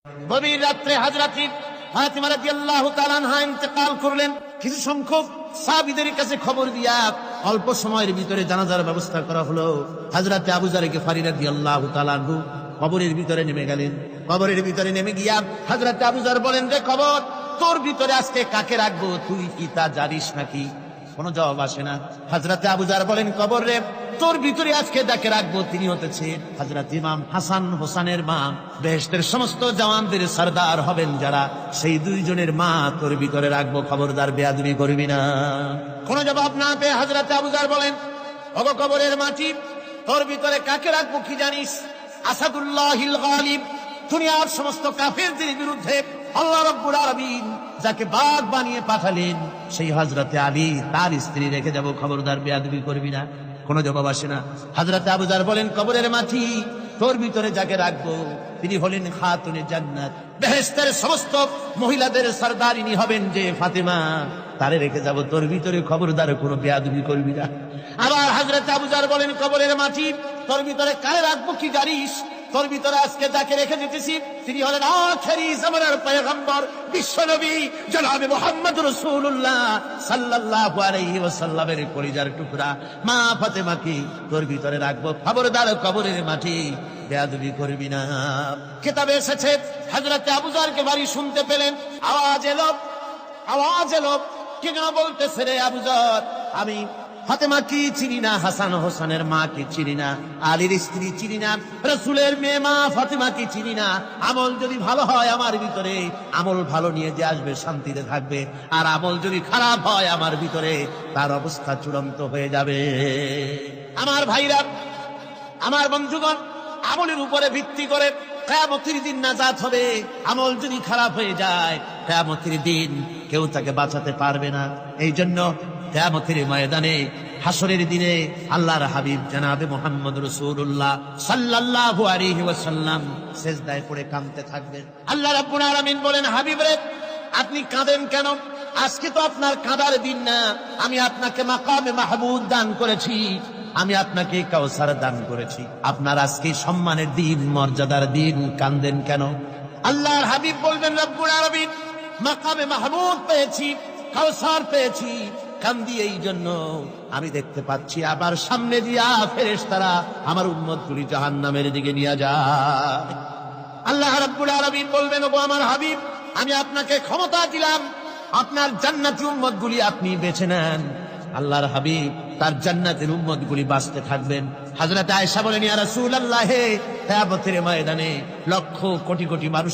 গভীর রাত্রে হযরত ফাতিমা রাদিয়াল্লাহু তাআলা আনহা ইন্তেকাল করলেন। কিছু সংখ্যক সাহাবীদের কাছে খবর দিয়া অল্প সময়ের ভিতরে জানাজার ব্যবস্থা করা হলো। হযরত আবু যর গিফারী রাদিয়াল্লাহু তাআলা আনহু কবরের ভিতরে নেমে গেলেন। কবরের ভিতরে নেমে গিয়া হযরত আবু যর বলেন, রে কবর, তোর ভিতরে আজকে কাকে রাখবো, তুই কি তা জানিস নাকি? কোনো জবাব আসে না। হযরত আবু যর বলেন, কবর রে, তোর ভিতরে আজকে যাকে রাখবো তিনি হতেছে হযরত ইমাম হাসান হোসেনের মা। বেহেশতের সমস্ত জওয়ানদের সরদার হবেন যারা, সেই দুইজনের মা তোর ভিতরে রাখবো, খবরদার বেয়াদবি করবি না। কোনো জবাব না পেয়ে হযরত আবু যর বলেন, ওগো কবরের মাটি, তোর ভিতরে কাকে রাখবো কি জানিস? আসাদুল্লাহিল গালিব, দুনিয়ার সমস্ত কাফেরদের বিরুদ্ধে আল্লাহ রাব্বুল আলামিন যাকে বাঘ বানিয়ে পাঠালেন, সেই হযরতে আলী, তার স্ত্রী রেখে যাব, খবরদার বেয়াদবি করবি না। কোনো জবাব আসে না। হযরত আবু যর বলেন, কবরের মাটি, তোর ভিতরে যাকে রাখবো তিনি হলেন খাতুনে জান্নাত, বেহেশতের সমস্ত মহিলাদের সরদারিনী হবেন যে ফাতেমা, তারে রেখে যাব, তোর ভিতরে খবরদার কোনো বেয়াদবি করবি না। আবার হযরত আবু যর বলেন, কবরের মাটি, তোর ভিতরে কারে রাখবো কি জানিস? তোর ভিতরে আজকে যাকে রেখে যেতেছি তিনি হলেন আখেরি জামানার পয়গম্বর বিশ্বনবী জনাবে মুহাম্মদ রাসূলুল্লাহ সাল্লাল্লাহু আলাইহি ওয়াসাল্লামের কলিজার টুকরা মা ফাতেমাকে তোর ভিতরে রাখবো, খবরদার কবরের মাটি বেয়াদবি করবি না। কিতাবে এসেছে হযরত আবু যরকে বাড়ি শুনতে পেলেন, আওয়াজ এলো, কি যেন বলতেছে, রে আবু যর, আমি ফাতেমা কি চিনি না, হাসান হোসেনের মা কি চিনি না, আলীর স্ত্রী চিনি না, রাসূলের মেয়ে মা ফাতেমা কি চিনি না। আমল যদি ভালো হয় আমার ভিতরে, আমল ভালো নিয়ে যে আসবে শান্তিতে থাকবে, আর আমল যদি খারাপ হয় আমার ভিতরে, তার অবস্থা চূড়ান্ত হয়ে যাবে। আমার ভাইরা, আমার বন্ধুগণ, আমলের উপরে ভিত্তি করে কিয়ামতের দিন নাজাত হবে। আমল যদি খারাপ হয়ে যায়, কিয়ামতের দিন কেউ তাকে বাঁচাতে পারবে না। এই জন্য কিয়ামতের ময়দানে, হাসরের দিনে আল্লাহর হাবিব জনাবে মুহাম্মদ রাসূলুল্লাহ সাল্লাল্লাহু আলাইহি ওয়াসাল্লাম সিজদায় পড়ে কাঁদতে থাকবেন। আল্লাহ রাব্বুল আলামিন বলেন, হাবিব রে, আপনি কাঁদেন কেন? আজকে তো আপনার কাঁদার দিন না, আমি আপনাকে মাকামে মাহমুদ দান করেছি, আমি আপনাকে কাউসার দান করেছি, আপনার আজকে সম্মানের দিন, মর্যাদার দিন, কাঁদেন কেন? আল্লাহর হাবিব বলবেন, রব্বুল আলামিন, মাকামে মাহমুদ পেয়েছি, কাউসার পেয়েছি, কান্দি এই জন্য আমি দেখতে পাচ্ছি আবার সামনে দিয়া ফেরেশতারা আমার উম্মতগুলি জাহান্নামের দিকে নিয়ে যায়। আল্লাহ রাব্বুল আলামিন বলবেন, ওগো আমার হাবিব, আমি আপনাকে ক্ষমতা দিলাম, আপনার জান্নাতি উম্মতগুলি আপনি বেছে নেন। আল্লাহর হাবিব তার জান্নাতের উম্মতগুলি বাঁচতে থাকবেন। হযরত আয়েশা বলেন, ইয়া রাসূলুল্লাহ, কিয়ামতের ময়দানে লক্ষ কোটি কোটি মানুষ